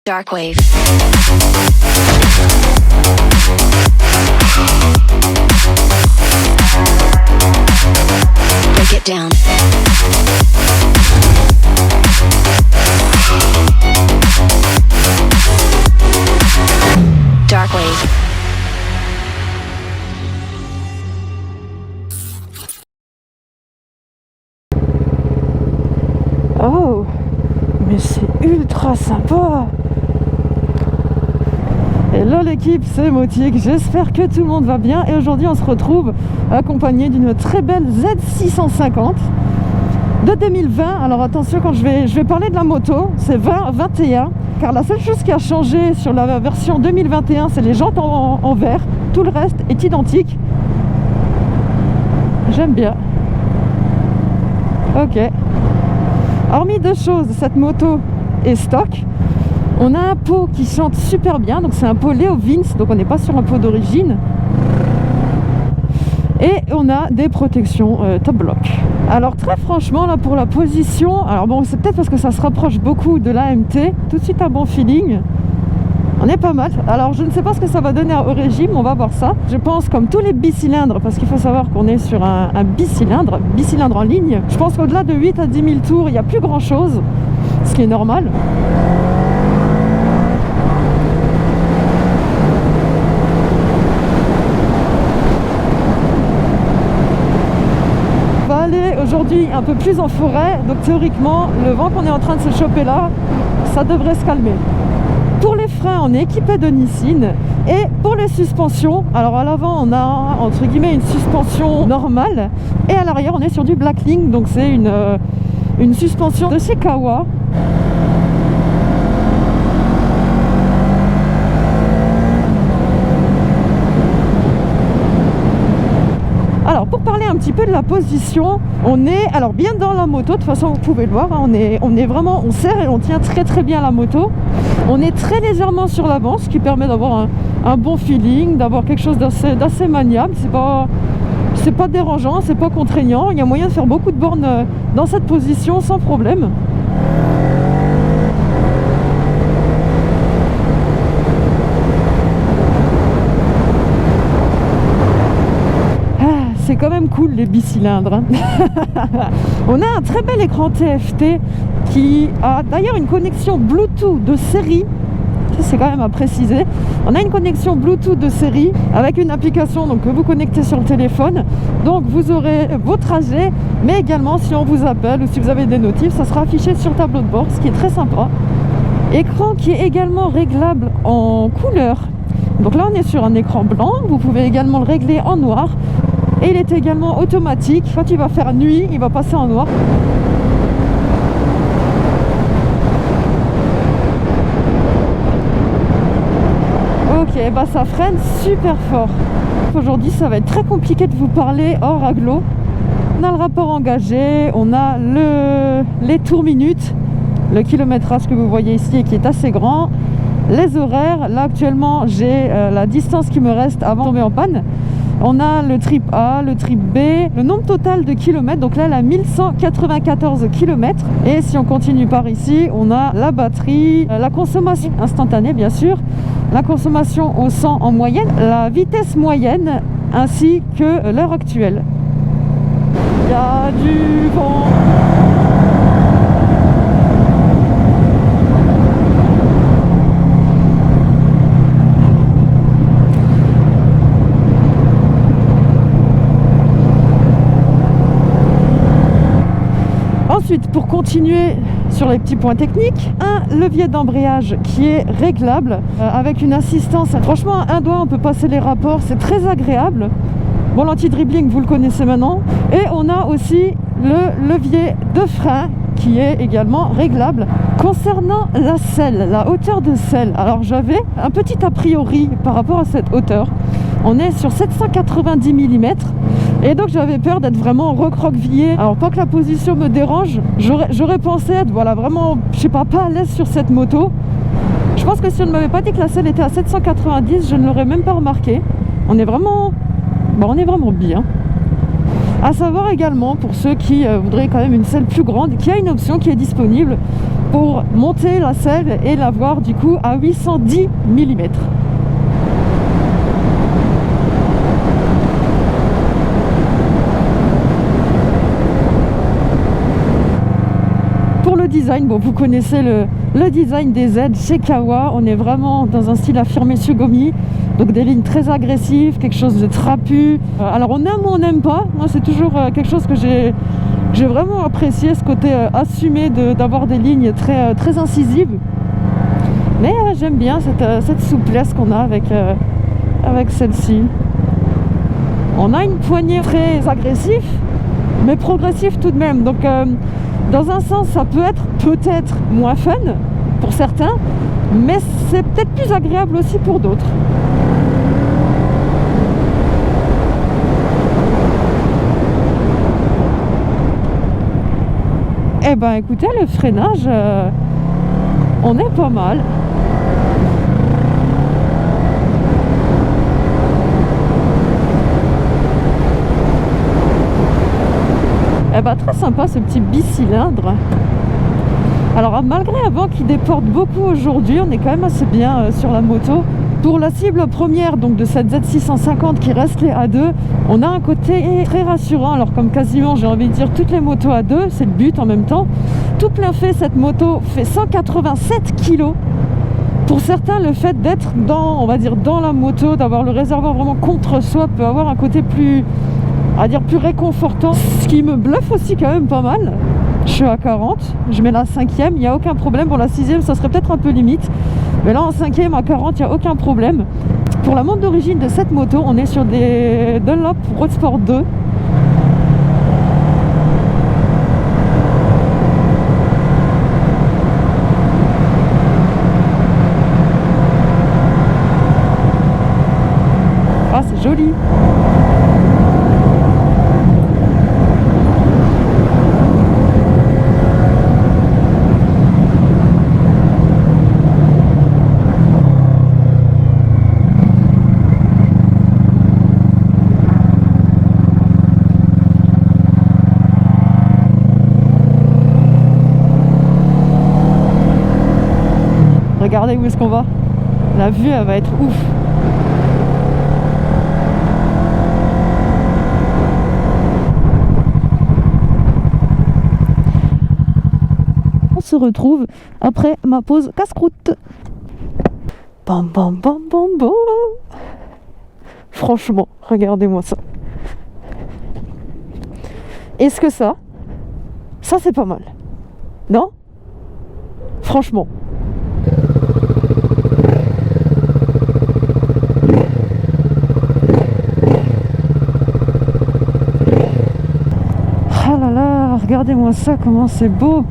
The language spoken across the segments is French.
Darkwave. Break it down. Darkwave. Oh, mais c'est ultra sympa. Hello l'équipe, c'est Motique, j'espère que tout le monde va bien et aujourd'hui on se retrouve accompagné d'une très belle Z650 de 2020. Alors attention, quand je vais parler de la moto, c'est 2021 car la seule chose qui a changé sur la version 2021 c'est les jantes en vert, tout le reste est identique. J'aime bien. Ok. Hormis deux choses, cette moto est stock. On a un pot qui chante super bien, donc c'est un pot Leo Vince, donc on n'est pas sur un pot d'origine. Et on a des protections top block. Alors très franchement là pour la position, alors bon c'est peut-être parce que ça se rapproche beaucoup de l'AMT, tout de suite un bon feeling. On est pas mal. Alors je ne sais pas ce que ça va donner au régime, on va voir ça. Je pense comme tous les bicylindres, parce qu'il faut savoir qu'on est sur un bicylindre en ligne. Je pense qu'au-delà de 8 à 10 000 tours, il n'y a plus grand chose, ce qui est normal. On va aller aujourd'hui un peu plus en forêt, donc théoriquement, le vent qu'on est en train de se choper là, ça devrait se calmer. Pour les freins, on est équipé de Nissin. Et pour les suspensions, alors à l'avant, on a entre guillemets une suspension normale. Et à l'arrière, on est sur du Blacklink. Donc c'est une suspension de chez Kawa. Alors pour parler un petit peu de la position, on est alors bien dans la moto, de toute façon vous pouvez le voir, hein, on serre et on tient très très bien la moto. On est très légèrement sur l'avant, ce qui permet d'avoir un bon feeling, d'avoir quelque chose d'assez maniable. C'est pas dérangeant, c'est pas contraignant, il y a moyen de faire beaucoup de bornes dans cette position sans problème. C'est quand même cool les bicylindres, hein. On a un très bel écran TFT qui a d'ailleurs une connexion Bluetooth de série. C'est quand même à préciser. On a une connexion Bluetooth de série avec une application donc, que vous connectez sur le téléphone. Donc vous aurez vos trajets, mais également si on vous appelle ou si vous avez des notifs, ça sera affiché sur le tableau de bord, ce qui est très sympa. Écran qui est également réglable en couleur. Donc là on est sur un écran blanc, vous pouvez également le régler en noir. Et il est également automatique. Quand il va faire nuit, il va passer en noir. Ok, bah ça freine super fort. Aujourd'hui, ça va être très compliqué de vous parler hors agglo. On a le rapport engagé, on a les tours minutes, le kilométrage que vous voyez ici et qui est assez grand. Les horaires, là actuellement, j'ai la distance qui me reste avant de tomber en panne. On a le trip A, le trip B, le nombre total de kilomètres, donc là elle a 1194 km. Et si on continue par ici, on a la batterie, la consommation instantanée bien sûr, la consommation au 100 en moyenne, la vitesse moyenne ainsi que l'heure actuelle. Il y a du vent. Ensuite, pour continuer sur les petits points techniques, un levier d'embrayage qui est réglable avec une assistance. Franchement, un doigt, on peut passer les rapports, c'est très agréable. Bon, l'anti-dribbling, vous le connaissez maintenant. Et on a aussi le levier de frein qui est également réglable. Concernant la selle, la hauteur de selle, alors j'avais un petit a priori par rapport à cette hauteur. On est sur 790 mm et donc j'avais peur d'être vraiment recroquevillé. Alors pas que la position me dérange, j'aurais pensé être vraiment, je sais pas à l'aise sur cette moto. Je pense que si on ne m'avait pas dit que la selle était à 790, je ne l'aurais même pas remarqué. On est vraiment bien. À savoir également pour ceux qui voudraient quand même une selle plus grande, qu'il y a une option qui est disponible pour monter la selle et l'avoir du coup à 810 mm. Pour le design, bon, vous connaissez le design des Z chez Kawa, on est vraiment dans un style affirmé Tsugomi, donc des lignes très agressives, quelque chose de trapu. Alors on aime ou on n'aime pas, moi c'est toujours quelque chose que j'ai vraiment apprécié, ce côté assumé d'avoir des lignes très incisives. Mais j'aime bien cette souplesse qu'on a avec celle-ci. On a une poignée très agressive, mais progressive tout de même. Donc dans un sens, ça peut être peut-être moins fun pour certains, mais c'est peut-être plus agréable aussi pour d'autres. Eh ben écoutez, le freinage, on est pas mal. Eh ben très sympa ce petit bicylindre. Alors malgré un vent qui déporte beaucoup aujourd'hui, on est quand même assez bien sur la moto. Pour la cible première donc de cette Z650 qui reste les A2, on a un côté très rassurant. Alors comme quasiment j'ai envie de dire toutes les motos A2, c'est le but en même temps. Tout plein fait, cette moto fait 187 kg. Pour certains, le fait d'être on va dire dans la moto, d'avoir le réservoir vraiment contre soi peut avoir un côté plus réconfortant, ce qui me bluffe aussi quand même pas mal. Je suis à 40, je mets la 5e, il n'y a aucun problème. Pour la 6e, ça serait peut-être un peu limite, mais là en 5e à 40, il n'y a aucun problème. Pour la montre d'origine de cette moto, on est sur des Dunlop Road Sport 2. Ah, c'est joli. Regardez où est-ce qu'on va. La vue, elle va être ouf. On se retrouve après ma pause casse-croûte. Bam bam bam bam bam. Franchement, regardez-moi ça. Est-ce que ça c'est pas mal? Non? Franchement. Oh là là, regardez-moi ça, comment c'est beau.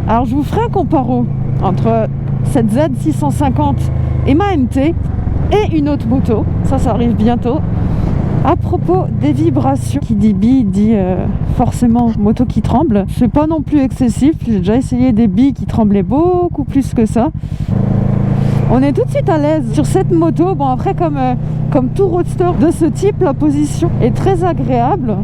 Alors je vous ferai un comparo entre cette Z650 et ma MT et une autre moto, ça arrive bientôt. À propos des vibrations, qui dit billes dit forcément moto qui tremble. C'est pas non plus excessif, j'ai déjà essayé des billes qui tremblaient beaucoup plus que ça. On est tout de suite à l'aise sur cette moto. Bon après comme tout roadster de ce type, la position est très agréable.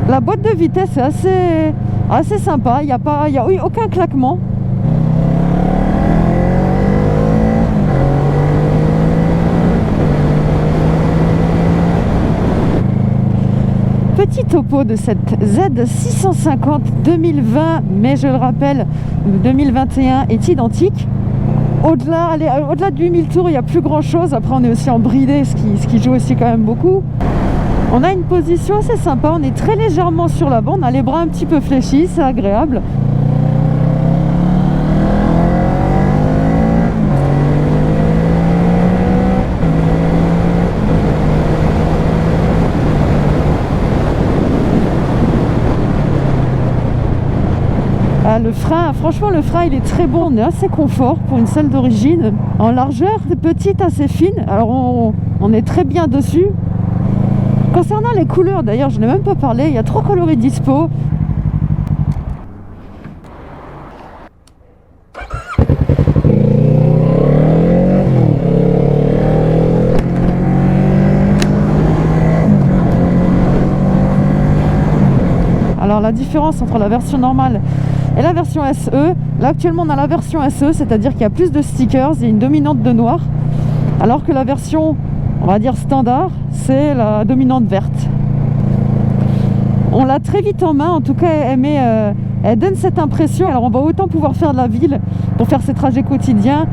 La boîte de vitesse est assez sympa, il n'y a eu aucun claquement. Petit topo de cette Z650 2020, mais je le rappelle, 2021 est identique. Au-delà de 8000 tours, il n'y a plus grand chose. Après, on est aussi en bridé, ce qui joue aussi quand même beaucoup. On a une position assez sympa, on est très légèrement sur l'avant, on a les bras un petit peu fléchis, c'est agréable. frein, franchement le frein il est très bon, on est assez confort pour une selle d'origine. En largeur, c'est petite, assez fine, alors on est très bien dessus. Concernant les couleurs d'ailleurs, je n'ai même pas parlé, il y a 3 coloris dispo. Alors la différence entre la version normale et la version SE, là actuellement on a la version SE, c'est-à-dire qu'il y a plus de stickers, il y a une dominante de noir, alors que la version, on va dire standard, c'est la dominante verte. On l'a très vite en main, en tout cas elle donne cette impression. Alors on va autant pouvoir faire de la ville pour faire ses trajets quotidiens,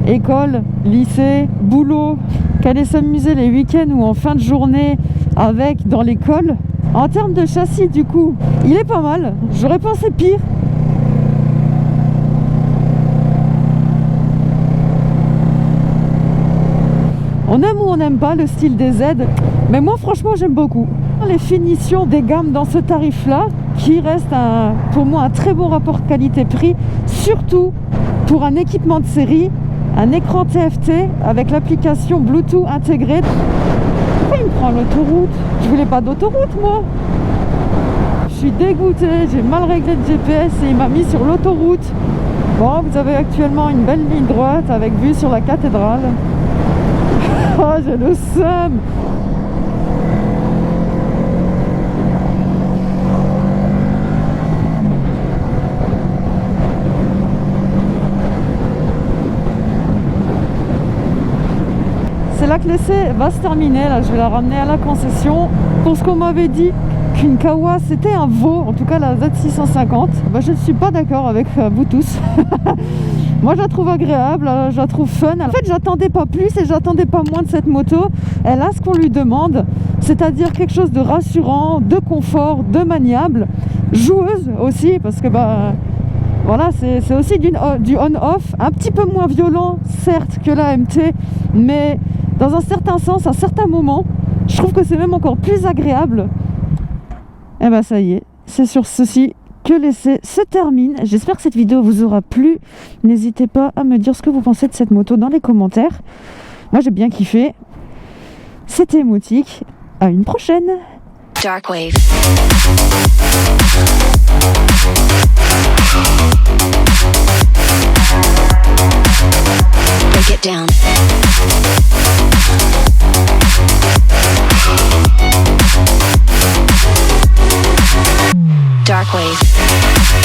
école, lycée, boulot, qu'aller s'amuser les week-ends ou en fin de journée avec dans l'école. En termes de châssis du coup, il est pas mal, j'aurais pensé pire. On aime ou on n'aime pas le style des Z, mais moi franchement j'aime beaucoup. Les finitions des gammes dans ce tarif là, qui reste pour moi un très bon rapport qualité-prix, surtout pour un équipement de série, un écran TFT avec l'application Bluetooth intégrée. Pourquoi il me prend l'autoroute? Je voulais pas d'autoroute moi. Je suis dégoûtée, j'ai mal réglé le GPS et il m'a mis sur l'autoroute. Bon, vous avez actuellement une belle ligne droite avec vue sur la cathédrale. Oh, j'ai le seum. C'est là que l'essai va se terminer, là je vais la ramener à la concession. Pour ce qu'on m'avait dit qu'une Kawa c'était un veau, en tout cas la Z650, je ne suis pas d'accord avec vous tous. Moi je la trouve agréable, je la trouve fun. En fait j'attendais pas plus et j'attendais pas moins de cette moto. Elle a ce qu'on lui demande, c'est-à-dire quelque chose de rassurant, de confort, de maniable, joueuse aussi, parce que voilà, c'est aussi du on-off, un petit peu moins violent certes que la MT, mais dans un certain sens, à certains moments, je trouve que c'est même encore plus agréable. Et ça y est, c'est sur ceci que l'essai se termine. J'espère que cette vidéo vous aura plu. N'hésitez pas à me dire ce que vous pensez de cette moto dans les commentaires. Moi j'ai bien kiffé. C'était Emotique. À une prochaine. Darkwave.